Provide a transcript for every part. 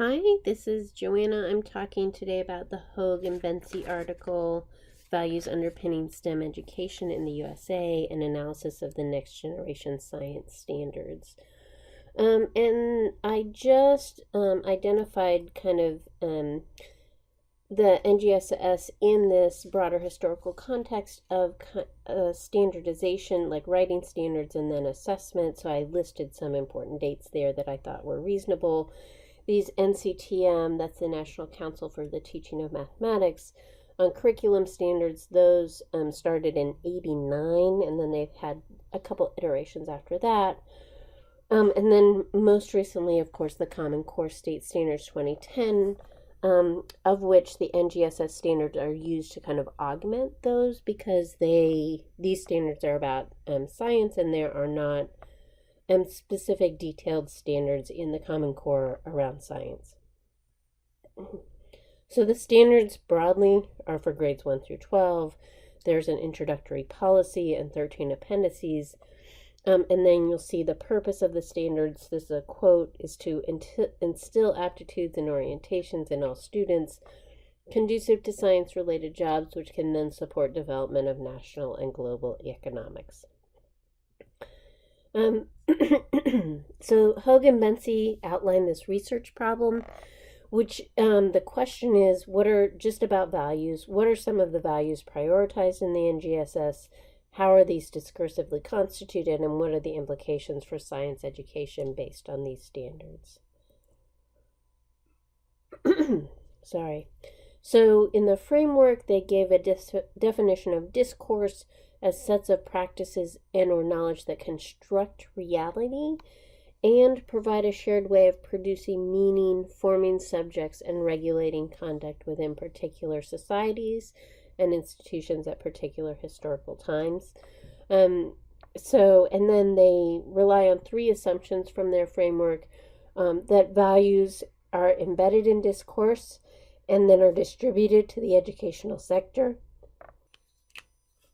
Hi, this is Joanna. I'm talking today about the Hoag and Bensi article, Values Underpinning STEM Education in the USA, an analysis of the next generation science standards. And I just identified kind of the NGSS in this broader historical context of standardization, like writing standards and then assessment. So I listed some important dates there that I thought were reasonable. These NCTM, that's the National Council for the Teaching of Mathematics, on curriculum standards, those started in '89, and then they've had a couple iterations after that. And then most recently, of course, the Common Core State Standards 2010, of which the NGSS standards are used to kind of augment those because these standards are about science, and there are not specific detailed standards in the Common Core around science. So the standards broadly are for grades 1 through 12. There's an introductory policy and 13 appendices. And then you'll see the purpose of the standards. This is a quote, is to instill aptitudes and orientations in all students conducive to science-related jobs, which can then support development of national and global economics. So Hoag and Bensi outline this research problem, which the question is, what are just about values? What are some of the values prioritized in the NGSS? How are these discursively constituted, and what are the implications for science education based on these standards? Sorry. So in the framework, they gave a definition of discourse as sets of practices and or knowledge that construct reality and provide a shared way of producing meaning, forming subjects, and regulating conduct within particular societies and institutions at particular historical times. And then they rely on 3 assumptions from their framework, that values are embedded in discourse and then are distributed to the educational sector.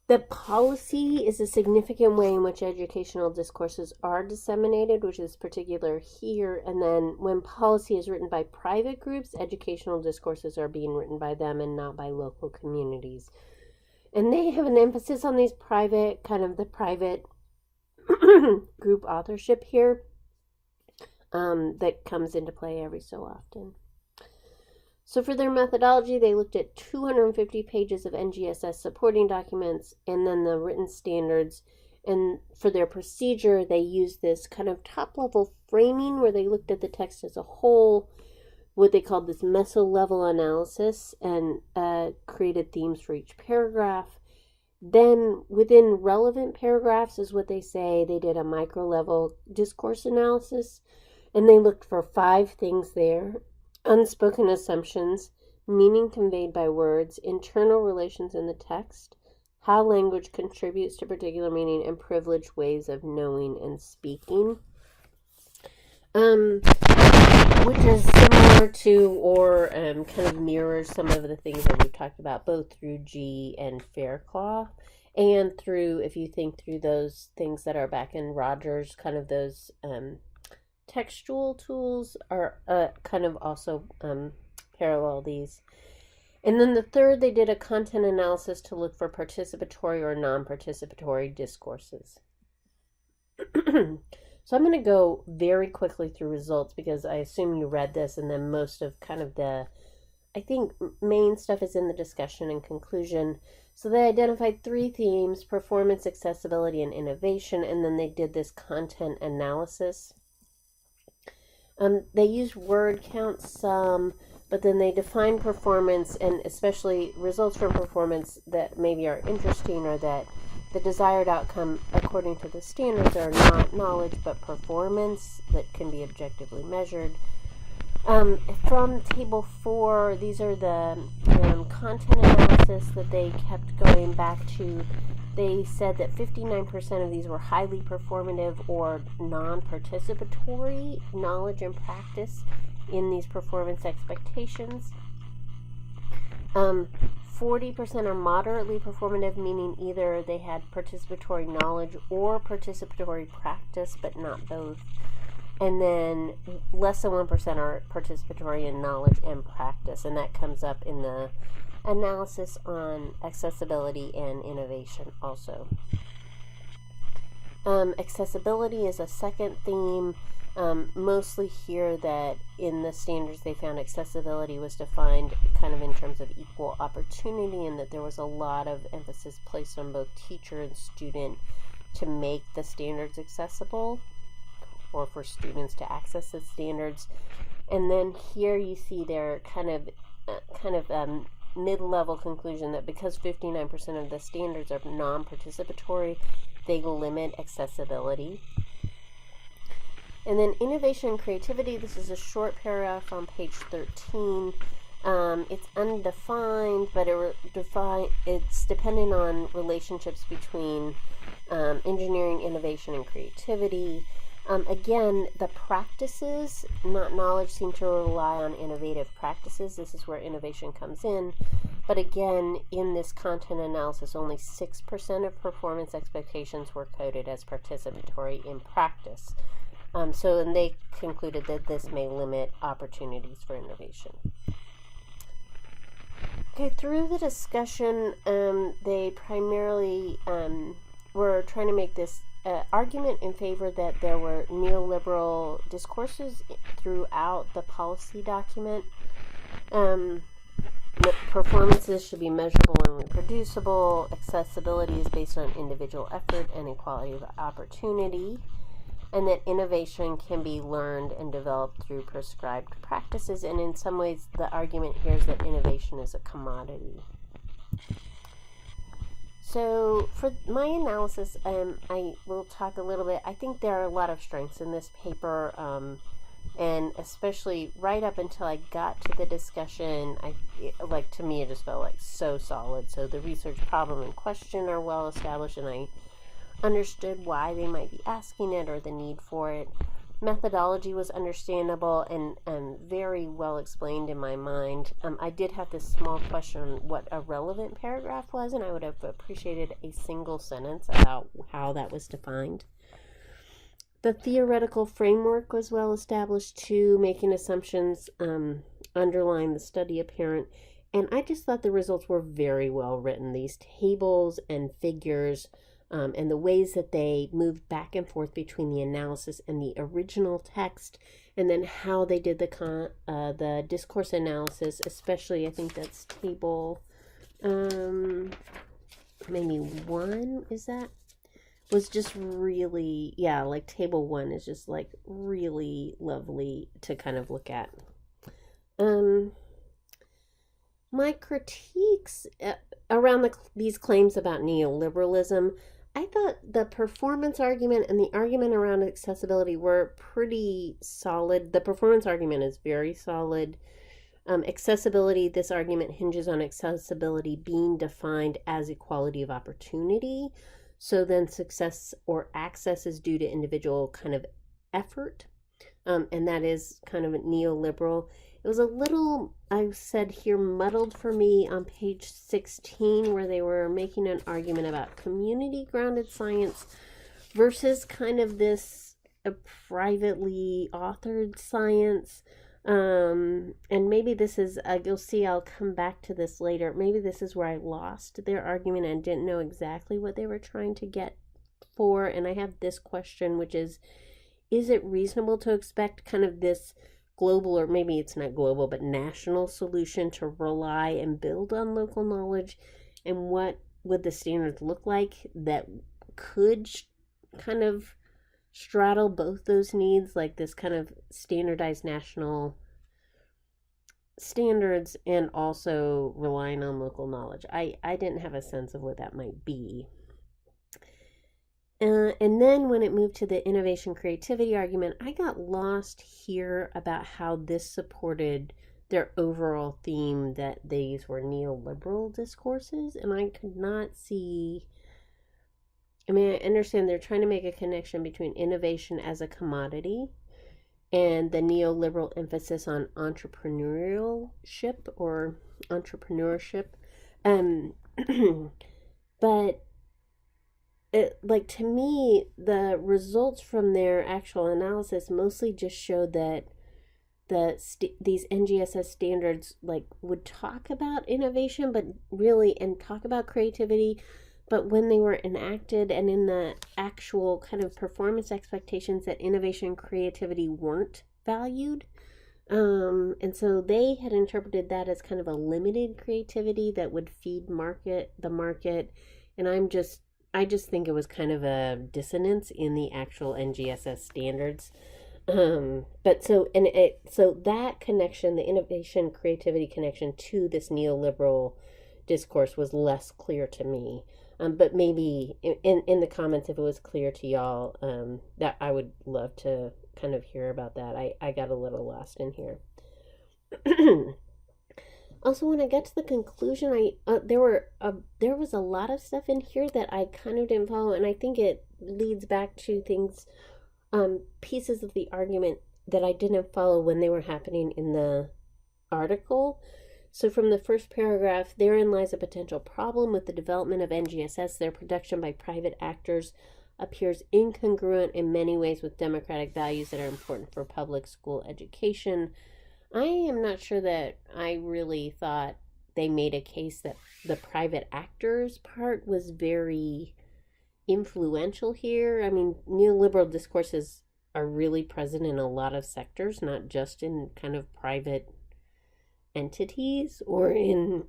That policy is a significant way in which educational discourses are disseminated, which is particular here. And then when policy is written by private groups, educational discourses are being written by them and not by local communities. And they have an emphasis on these private group authorship here that comes into play every so often. So for their methodology, they looked at 250 pages of NGSS supporting documents and then the written standards. And for their procedure, they used this kind of top-level framing where they looked at the text as a whole, what they called this meso-level analysis, and created themes for each paragraph. Then within relevant paragraphs is what they say. They did a micro-level discourse analysis, and they looked for 5 things there: unspoken assumptions, meaning conveyed by words, internal relations in the text, how language contributes to particular meaning, and privileged ways of knowing and speaking. Which is similar to or kind of mirrors some of the things that we've talked about both through G and Fairclough, and through, if you think through those things that are back in Rogers, kind of those textual tools are kind of also parallel these. And then the third, they did a content analysis to look for participatory or non-participatory discourses. So I'm going to go very quickly through results because I assume you read this, and then most of kind of the, I think, main stuff is in the discussion and conclusion. So they identified 3 themes: performance, accessibility, and innovation, and then they did this content analysis. They used word counts some, but then they defined performance, and especially results from performance that maybe are interesting, or that the desired outcome according to the standards are not knowledge but performance that can be objectively measured. From table 4, these are the content analysis that they kept going back to. They said that 59% of these were highly performative or non-participatory knowledge and practice in these performance expectations. 40% are moderately performative, meaning either they had participatory knowledge or participatory practice, but not both. and then less than 1% are participatory in knowledge and practice, and that comes up in the analysis on accessibility and innovation also. Accessibility is a second theme. Mostly here that in the standards they found accessibility was defined kind of in terms of equal opportunity, and that there was a lot of emphasis placed on both teacher and student to make the standards accessible, or for students to access the standards. And then here you see their kind of mid-level conclusion that because 59% of the standards are non-participatory, they limit accessibility. And then innovation and creativity, this is a short paragraph on page 13. It's undefined, but it's dependent on relationships between engineering, innovation, and creativity. Again, the practices, not knowledge, seem to rely on innovative practices. This is where innovation comes in. But again, in this content analysis, only 6% of performance expectations were coded as participatory in practice. And they concluded that this may limit opportunities for innovation. Okay, through the discussion, they primarily were trying to make this argument in favor that there were neoliberal discourses throughout the policy document. Performances should be measurable and reproducible. Accessibility is based on individual effort and equality of opportunity. And that innovation can be learned and developed through prescribed practices. And in some ways, the argument here is that innovation is a commodity. So for my analysis, I will talk a little bit. I think there are a lot of strengths in this paper, and especially right up until I got to the discussion, to me, it just felt like so solid. So the research problem and question are well established, and I understood why they might be asking it or the need for it. Methodology was understandable and very well explained in my mind. I did have this small question on what a relevant paragraph was, and I would have appreciated a single sentence about how that was defined. The theoretical framework was well established too, making assumptions underlying the study apparent. And I just thought the results were very well written. These tables and figures and the ways that they moved back and forth between the analysis and the original text, and then how they did the discourse analysis, especially I think that's table maybe 1, is that? Was just really, table 1 is just really lovely to kind of look at. My critiques around these claims about neoliberalism, I thought the performance argument and the argument around accessibility were pretty solid. The performance argument is very solid. Accessibility, this argument hinges on accessibility being defined as equality of opportunity. So then success or access is due to individual kind of effort. And that is kind of a neoliberal. It was a little, I said here, muddled for me on page 16, where they were making an argument about community-grounded science versus kind of this privately authored science. And maybe this is, you'll see, I'll come back to this later. Maybe this is where I lost their argument and didn't know exactly what they were trying to get for. And I have this question, which is it reasonable to expect kind of this global, or maybe it's not global, but national solution to rely and build on local knowledge? And what would the standards look like that could kind of straddle both those needs, like this kind of standardized national standards and also relying on local knowledge? I didn't have a sense of what that might be. And then when it moved to the innovation creativity argument, I got lost here about how this supported their overall theme that these were neoliberal discourses. And I could not see, I understand they're trying to make a connection between innovation as a commodity and the neoliberal emphasis on entrepreneurship. But like to me, the results from their actual analysis mostly just showed that these NGSS standards like would talk about innovation, but really and talk about creativity, but when they were enacted and in the actual kind of performance expectations, that innovation and creativity weren't valued. And so they had interpreted that as kind of a limited creativity that would feed the market. And I just think it was kind of a dissonance in the actual NGSS standards. But so, so that connection, the innovation creativity connection to this neoliberal discourse was less clear to me. But maybe in the comments, if it was clear to y'all, that I would love to kind of hear about that. I got a little lost in here. Also, when I got to the conclusion, there was a lot of stuff in here that I kind of didn't follow, and I think it leads back to things, pieces of the argument that I didn't follow when they were happening in the article. So from the first paragraph, therein lies a potential problem with the development of NGSS. Their production by private actors appears incongruent in many ways with democratic values that are important for public school education. I am not sure that I really thought they made a case that the private actors part was very influential here. I mean, neoliberal discourses are really present in a lot of sectors, not just in kind of private entities or in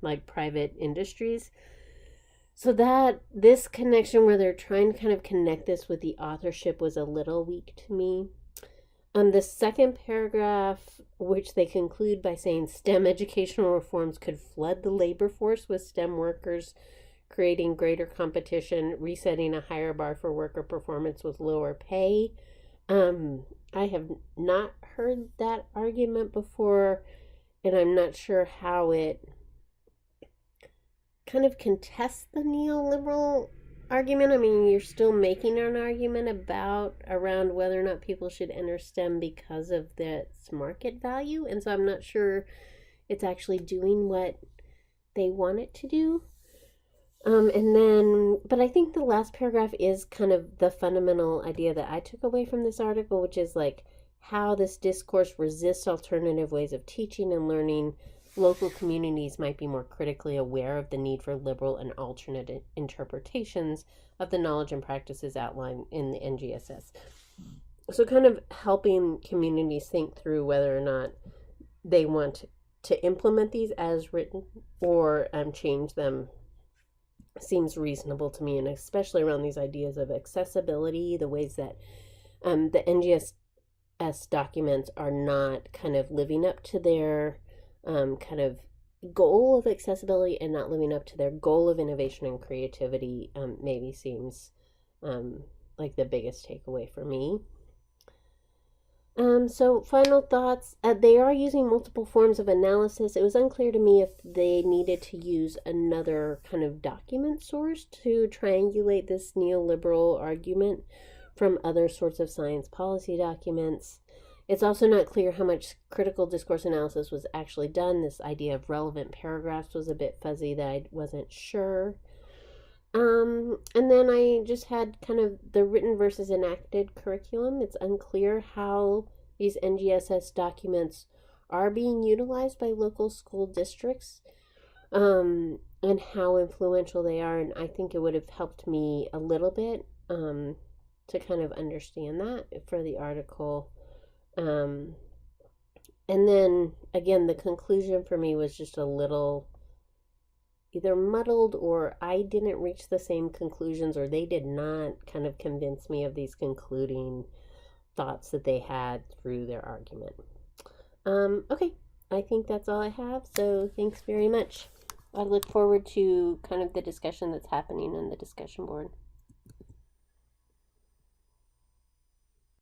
like private industries. So that this connection where they're trying to kind of connect this with the authorship was a little weak to me. The second paragraph, which they conclude by saying STEM educational reforms could flood the labor force with STEM workers, creating greater competition, resetting a higher bar for worker performance with lower pay. I have not heard that argument before, and I'm not sure how it kind of contests the neoliberal argument. I mean, you're still making an argument around whether or not people should enter STEM because of its market value, and so I'm not sure it's actually doing what they want it to do. But I think the last paragraph is kind of the fundamental idea that I took away from this article, which is like how this discourse resists alternative ways of teaching and learning. Local communities might be more critically aware of the need for liberal and alternate interpretations of the knowledge and practices outlined in the NGSS. So kind of helping communities think through whether or not they want to implement these as written or change them seems reasonable to me, and especially around these ideas of accessibility, the ways that the NGSS documents are not kind of living up to their kind of goal of accessibility and not living up to their goal of innovation and creativity, maybe seems like the biggest takeaway for me. So final thoughts. They are using multiple forms of analysis. It was unclear to me if they needed to use another kind of document source to triangulate this neoliberal argument from other sorts of science policy documents. It's also not clear how much critical discourse analysis was actually done. This idea of relevant paragraphs was a bit fuzzy that I wasn't sure. And then I just had kind of the written versus enacted curriculum. It's unclear how these NGSS documents are being utilized by local school districts, and how influential they are. And I think it would have helped me a little bit to kind of understand that for the article. And then again, the conclusion for me was just a little either muddled, or I didn't reach the same conclusions, or they did not kind of convince me of these concluding thoughts that they had through their argument. Okay, I think that's all I have, so thanks very much. I look forward to kind of the discussion that's happening on the discussion board.